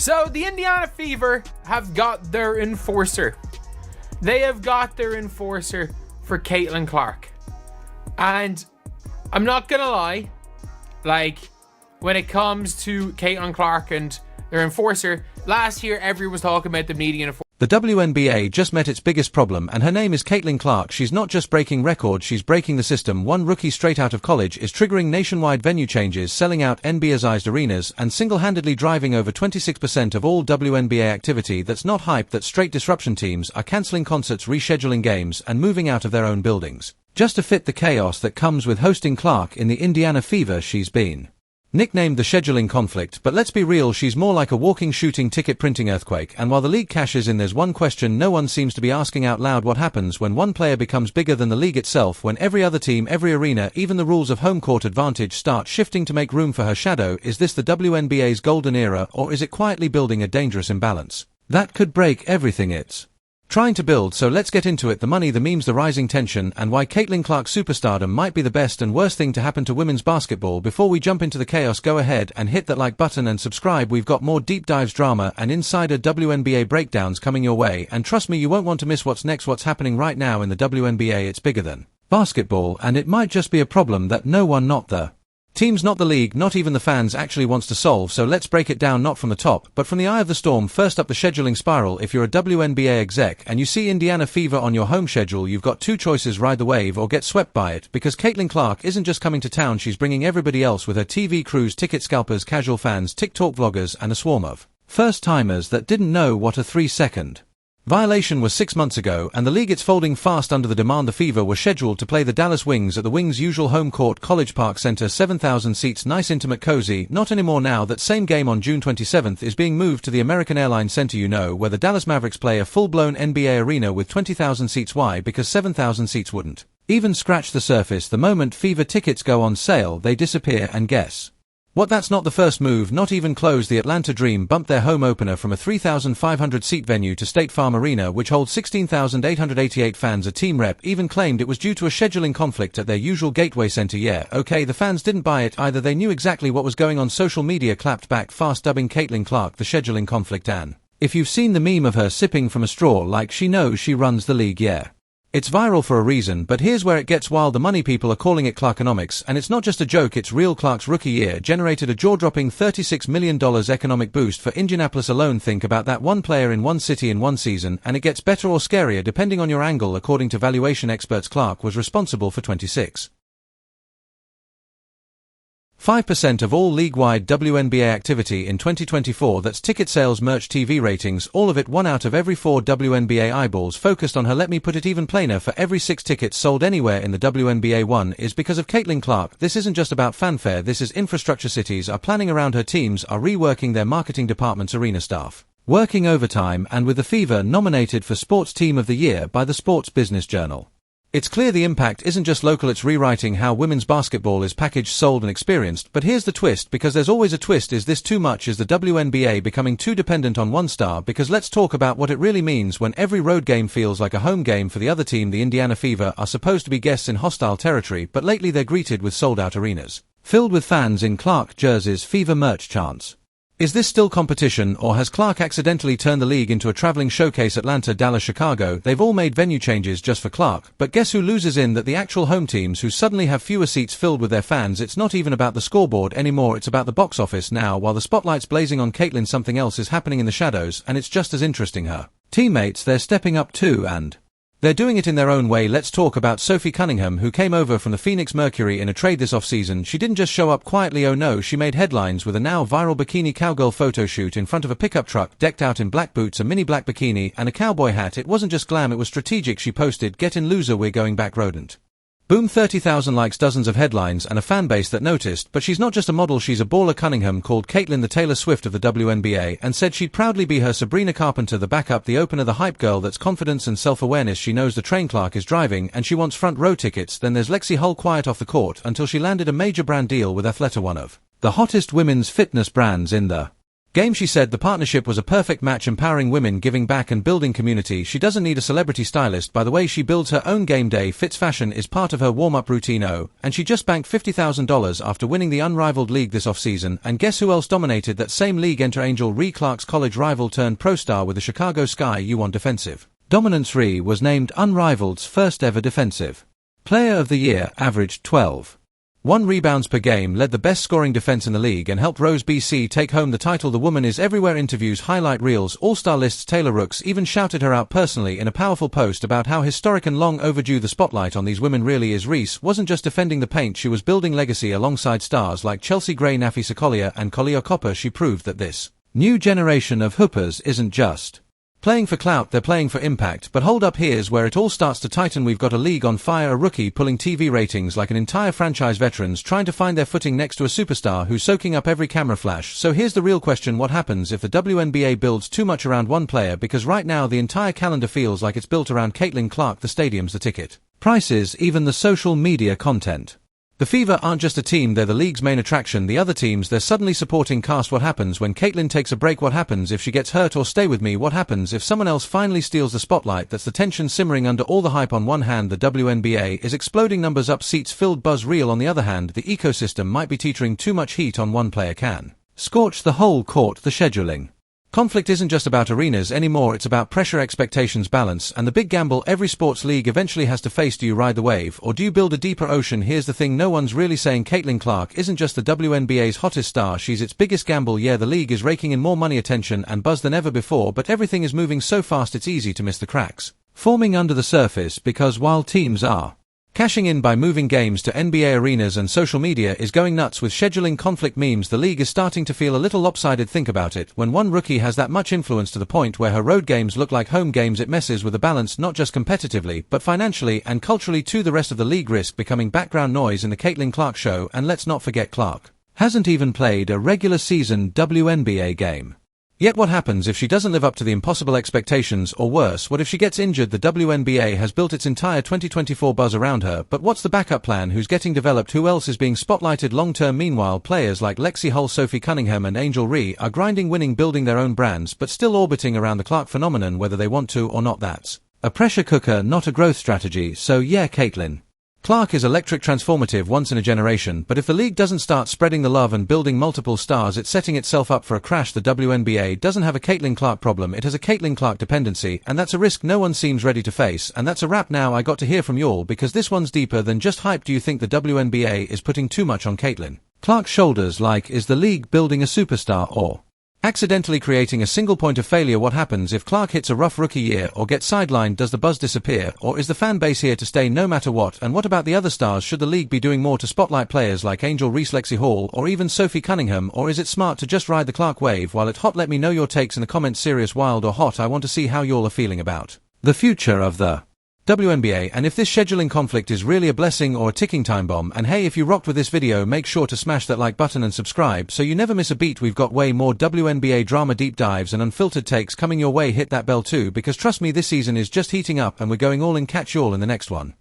So the Indiana Fever have got their enforcer. They have got their enforcer for Caitlin Clark. And I'm not gonna lie, like, when it comes to Caitlin Clark and their enforcer, last year everyone was talking about them needing an enforcer. The WNBA just met its biggest problem, and her name is Caitlin Clark. She's not just breaking records, she's breaking the system. One rookie straight out of college is triggering nationwide venue changes, selling out NBA-sized arenas, and single-handedly driving over 26% of all WNBA activity. That's not hype, that's straight disruption. Teams are cancelling concerts, rescheduling games, and moving out of their own buildings, just to fit the chaos that comes with hosting Clark in the Indiana Fever. She's been nicknamed the scheduling conflict, but let's be real, she's more like a walking shooting ticket printing earthquake. And while the league cashes in, there's one question no one seems to be asking out loud: what happens when one player becomes bigger than the league itself, when every other team, every arena, even the rules of home court advantage start shifting to make room for her shadow? Is this the WNBA's golden era, or is it quietly building a dangerous imbalance that could break everything it's trying to build? So let's get into it. The money, the memes, the rising tension, and why Caitlin Clark's superstardom might be the best and worst thing to happen to women's basketball. Before we jump into the chaos, go ahead and hit that like button and subscribe. We've got more deep dives, drama, and insider WNBA breakdowns coming your way, and trust me, you won't want to miss what's next. What's happening right now in the WNBA, it's bigger than basketball, and it might just be a problem that no one, not the teams, not the league, not even the fans, actually wants to solve. So let's break it down, not from the top, but from the eye of the storm. First up, the scheduling spiral. If you're a WNBA exec and you see Indiana Fever on your home schedule, you've got two choices: ride the wave or get swept by it, because Caitlin Clark isn't just coming to town, she's bringing everybody else with her. TV crews, ticket scalpers, casual fans, TikTok vloggers, and a swarm of first-timers that didn't know what a 3-second violation was 6 months ago, and the league, it's folding fast under the demand. The Fever were scheduled to play the Dallas Wings at the Wings' usual home court, College Park Center, 7,000 seats, nice, intimate, cozy. Not anymore now. That same game on June 27th is being moved to the American Airlines Center, where the Dallas Mavericks play, a full-blown NBA arena with 20,000 seats. Why? Because 7,000 seats wouldn't even scratch the surface. The moment Fever tickets go on sale, they disappear, and guess what? That's not the first move, not even close. The Atlanta Dream bumped their home opener from a 3,500-seat venue to State Farm Arena, which holds 16,888 fans. A team rep even claimed it was due to a scheduling conflict at their usual Gateway Center. Yeah, okay, the fans didn't buy it either. They knew exactly what was going on. Social media clapped back fast, dubbing Caitlin Clark the scheduling conflict. And if you've seen the meme of her sipping from a straw like she knows she runs the league, yeah, it's viral for a reason. But here's where it gets wild. The money, people are calling it Clarkonomics, and it's not just a joke, it's real. Clark's rookie year generated a jaw-dropping $36 million economic boost for Indianapolis alone. Think about that, one player in one city in one season, and it gets better or scarier depending on your angle. According to valuation experts, Clark was responsible for 26.5% of all league-wide WNBA activity in 2024. That's ticket sales, merch, TV ratings, all of it. 1 out of every 4 WNBA eyeballs focused on her. Let me put it even plainer: for every 6 tickets sold anywhere in the WNBA, 1 is because of Caitlin Clark. This isn't just about fanfare, this is infrastructure. Cities are planning around her, teams are reworking their marketing departments, arena staff working overtime, and with the Fever nominated for Sports Team of the Year by the Sports Business Journal, it's clear the impact isn't just local, it's rewriting how women's basketball is packaged, sold, and experienced. But here's the twist, because there's always a twist: is this too much? Is the WNBA becoming too dependent on one star? Because let's talk about what it really means when every road game feels like a home game for the other team. The Indiana Fever are supposed to be guests in hostile territory, but lately they're greeted with sold-out arenas filled with fans in Clark jerseys, Fever merch, chants. Is this still competition, or has Clark accidentally turned the league into a traveling showcase? Atlanta, Dallas, Chicago, they've all made venue changes just for Clark. But guess who loses in that? The actual home teams, who suddenly have fewer seats filled with their fans. It's not even about the scoreboard anymore, it's about the box office now. While the spotlight's blazing on Caitlin, something else is happening in the shadows, and it's just as interesting. Her teammates, they're stepping up too, and they're doing it in their own way. Let's talk about Sophie Cunningham, who came over from the Phoenix Mercury in a trade this offseason. She didn't just show up quietly, oh no, she made headlines with a now viral bikini cowgirl photo shoot in front of a pickup truck, decked out in black boots, a mini black bikini, and a cowboy hat. It wasn't just glam, it was strategic. She posted, "Get in loser, we're going back, rodent." Boom, 30,000 likes, dozens of headlines, and a fan base that noticed. But she's not just a model, she's a baller. Cunningham called Caitlin the Taylor Swift of the WNBA, and said she'd proudly be her Sabrina Carpenter, the backup, the opener, the hype girl. That's confidence and self-awareness. She knows the train Clark is driving, and she wants front row tickets. Then there's Lexi Hull, quiet off the court until she landed a major brand deal with Athleta, one of the hottest women's fitness brands in the Game she said the partnership was a perfect match, empowering women, giving back and building community. She doesn't need a celebrity stylist. By the way, she builds her own game day fits. Fashion is part of her warm-up routine. Oh, and she just banked $50,000 after winning the unrivaled league this offseason. And guess who else dominated that same league? Enter Angel Ree, Clark's college rival turned pro star with the Chicago Sky U1 defensive. Dominance. Ree was named Unrivaled's first ever defensive player of the year, averaged 12.1 rebounds per game, led the best scoring defense in the league, and helped Rose BC take home the title. The woman is everywhere. Interviews, highlight reels, all-star lists. Taylor Rooks even shouted her out personally in a powerful post about how historic and long overdue the spotlight on these women really is. Reese wasn't just defending the paint, she was building legacy alongside stars like Chelsea Gray, Nafi Sakolia, and Collier Copper. She proved that this new generation of hoopers isn't just playing for clout, they're playing for impact. But hold up, here's where it all starts to tighten. We've got a league on fire, a rookie pulling TV ratings like an entire franchise, veterans trying to find their footing next to a superstar who's soaking up every camera flash. So here's the real question: what happens if the WNBA builds too much around one player? Because right now the entire calendar feels like it's built around Caitlin Clark. The stadiums, the ticket prices, even the social media content. The Fever aren't just a team, they're the league's main attraction. The other teams, they're suddenly supporting cast. What happens when Caitlin takes a break? What happens if she gets hurt? Or stay with me, what happens if someone else finally steals the spotlight? That's the tension simmering under all the hype. On one hand, the WNBA is exploding, numbers up, seats filled, buzz real. On the other hand, the ecosystem might be teetering. Too much heat on one player can scorch the whole court. The scheduling conflict isn't just about arenas anymore, it's about pressure, expectations, balance, and the big gamble every sports league eventually has to face. Do you ride the wave, or do you build a deeper ocean? Here's the thing no one's really saying: Caitlin Clark isn't just the WNBA's hottest star, she's its biggest gamble. Yeah, the league is raking in more money, attention, and buzz than ever before, but everything is moving so fast it's easy to miss the cracks forming under the surface, because while teams are cashing in by moving games to NBA arenas and social media is going nuts with scheduling conflict memes, the league is starting to feel a little lopsided. Think about it. When one rookie has that much influence to the point where her road games look like home games, it messes with the balance, not just competitively, but financially and culturally too. The rest of the league risk becoming background noise in the Caitlin Clark show. And let's not forget, Clark hasn't even played a regular season WNBA game. Yet what happens if she doesn't live up to the impossible expectations? Or worse, what if she gets injured? The WNBA has built its entire 2024 buzz around her, but what's the backup plan? Who's getting developed? Who else is being spotlighted long-term? Meanwhile, players like Lexi Hull, Sophie Cunningham, and Angel Ree are grinding, winning, building their own brands, but still orbiting around the Clark phenomenon whether they want to or not. That's a pressure cooker, not a growth strategy. So yeah, Caitlin Clark is electric, transformative, once in a generation, but if the league doesn't start spreading the love and building multiple stars, it's setting itself up for a crash. The WNBA doesn't have a Caitlin Clark problem, it has a Caitlin Clark dependency, and that's a risk no one seems ready to face. And that's a wrap now. I got to hear from y'all, because this one's deeper than just hype. Do you think the WNBA is putting too much on Caitlin Clark's shoulders? Like, is the league building a superstar, or accidentally creating a single point of failure? What happens if Clark hits a rough rookie year or gets sidelined? Does the buzz disappear, or is the fan base here to stay no matter what? And what about the other stars? Should the league be doing more to spotlight players like Angel Reese, Lexi Hall, or even Sophie Cunningham, or is it smart to just ride the Clark wave while it's hot? Let me know your takes in the comments. Serious, wild, or hot? I want to see how y'all are feeling about the future of the WNBA, and if this scheduling conflict is really a blessing or a ticking time bomb. And hey, if you rocked with this video, make sure to smash that like button and subscribe so you never miss a beat. We've got way more WNBA drama, deep dives, and unfiltered takes coming your way. Hit that bell too, because trust me, this season is just heating up and we're going all in. Catch y'all in the next one.